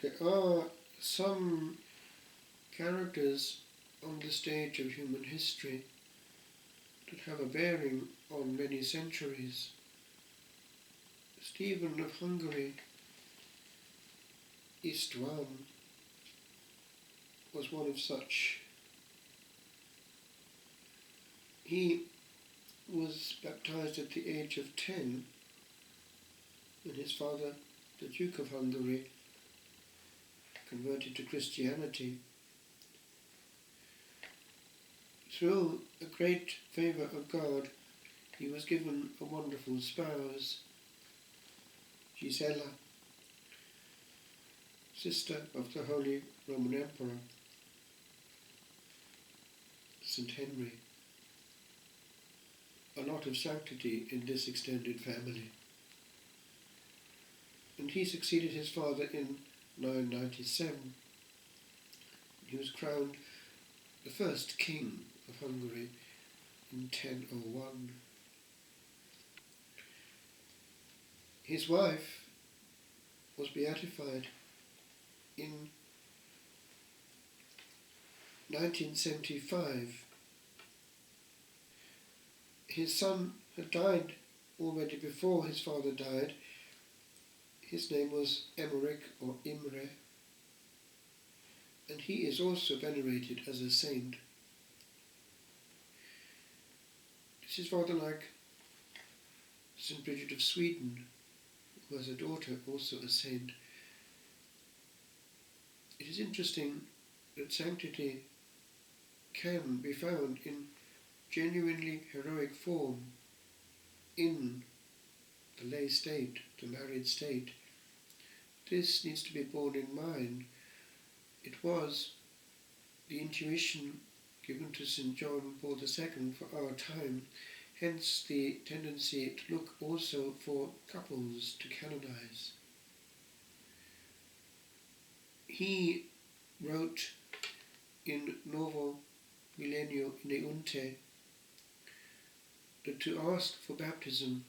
There are some characters on the stage of human history that have a bearing on many centuries. Stephen of Hungary, Istvan, was one of such. He was baptized at the age of 10 when his father, the Duke of Hungary, converted to Christianity. Through a great favour of God, he was given a wonderful spouse, Gisela, sister of the Holy Roman Emperor, St. Henry. A lot of sanctity in this extended family. And he succeeded his father in 997. He was crowned the first king of Hungary in 1001. His wife was beatified in 1975. His son had died already before his father died. His name was Emmerich or Imre, and he is also venerated as a saint. This is rather like St. Bridget of Sweden, who has a daughter, also a saint. It is interesting that sanctity can be found in genuinely heroic form in the lay state, the married state. This needs to be borne in mind. It was the intuition given to St. John Paul II for our time, hence the tendency to look also for couples to canonize. He wrote in Novo Millennio Ineunte that to ask for baptism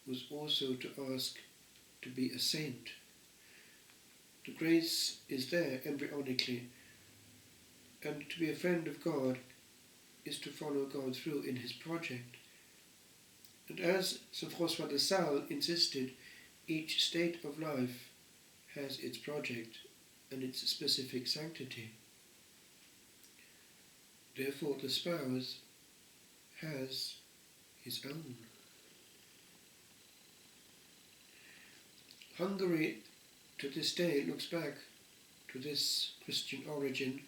was also to ask to be a saint. The grace is there embryonically, and to be a friend of God is to follow God through in his project. And as St. François de Sales insisted, each state of life has its project and its specific sanctity. Therefore the spouse has his own. Hungary to this day looks back to this Christian origin,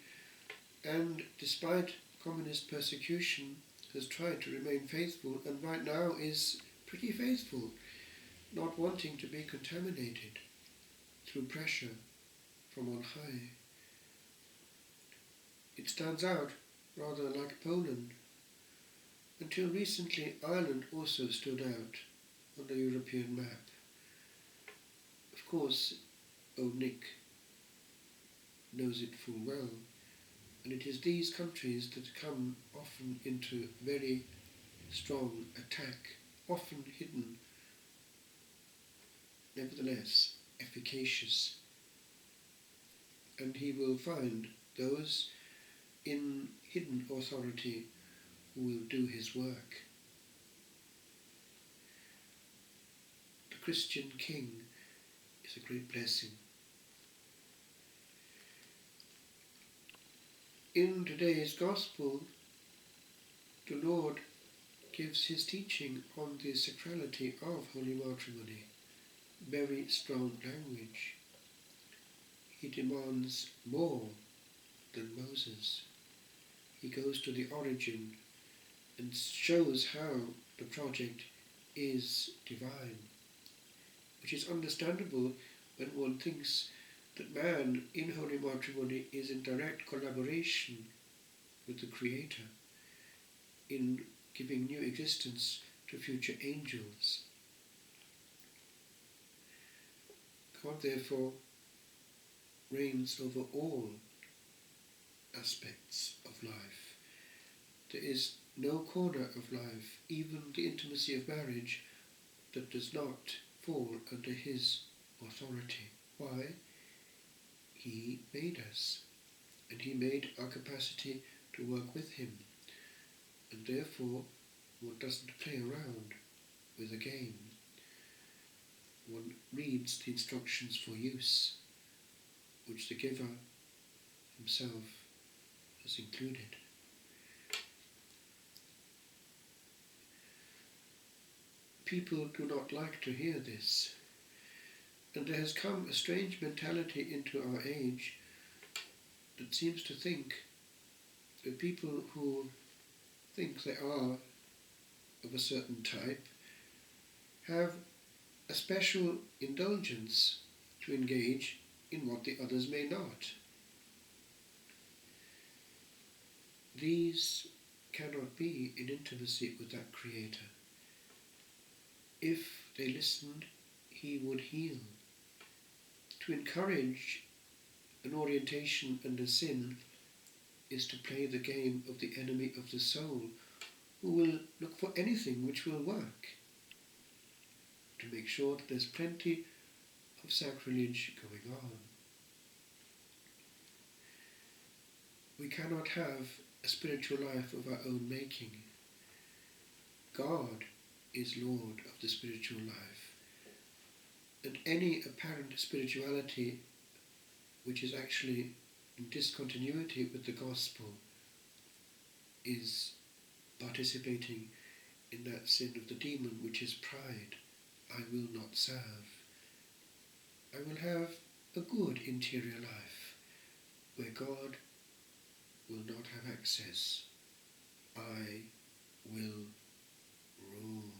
and despite communist persecution has tried to remain faithful, and right now is pretty faithful, not wanting to be contaminated through pressure from on high. It stands out rather like Poland. Until recently, Ireland also stood out on the European map. Of course, old Nick knows it full well, and it is these countries that come often into very strong attack, often hidden, nevertheless efficacious. And he will find those in hidden authority who will do his work. The Christian king is a great blessing. In today's Gospel, the Lord gives his teaching on the sacrality of holy matrimony. Very strong language. He demands more than Moses. He goes to the origin and shows how the project is divine, which is understandable when one thinks that man in holy matrimony is in direct collaboration with the Creator in giving new existence to future angels. God therefore reigns over all aspects of life. There is no corner of life, even the intimacy of marriage, that does not fall under his authority. Why? He made us, and He made our capacity to work with Him, and therefore one doesn't play around with a game. One reads the instructions for use, which the giver himself has included. People do not like to hear this, and there has come a strange mentality into our age that seems to think that people who think they are of a certain type have a special indulgence to engage in what the others may not. These cannot be in intimacy with that Creator. If they listened, He would heal. To encourage an orientation and a sin is to play the game of the enemy of the soul, who will look for anything which will work, to make sure that there's plenty of sacrilege going on. We cannot have a spiritual life of our own making. God is Lord of the spiritual life, and any apparent spirituality which is actually in discontinuity with the gospel is participating in that sin of the demon, which is pride. I will not serve. I will have a good interior life where God will not have access. I will rule.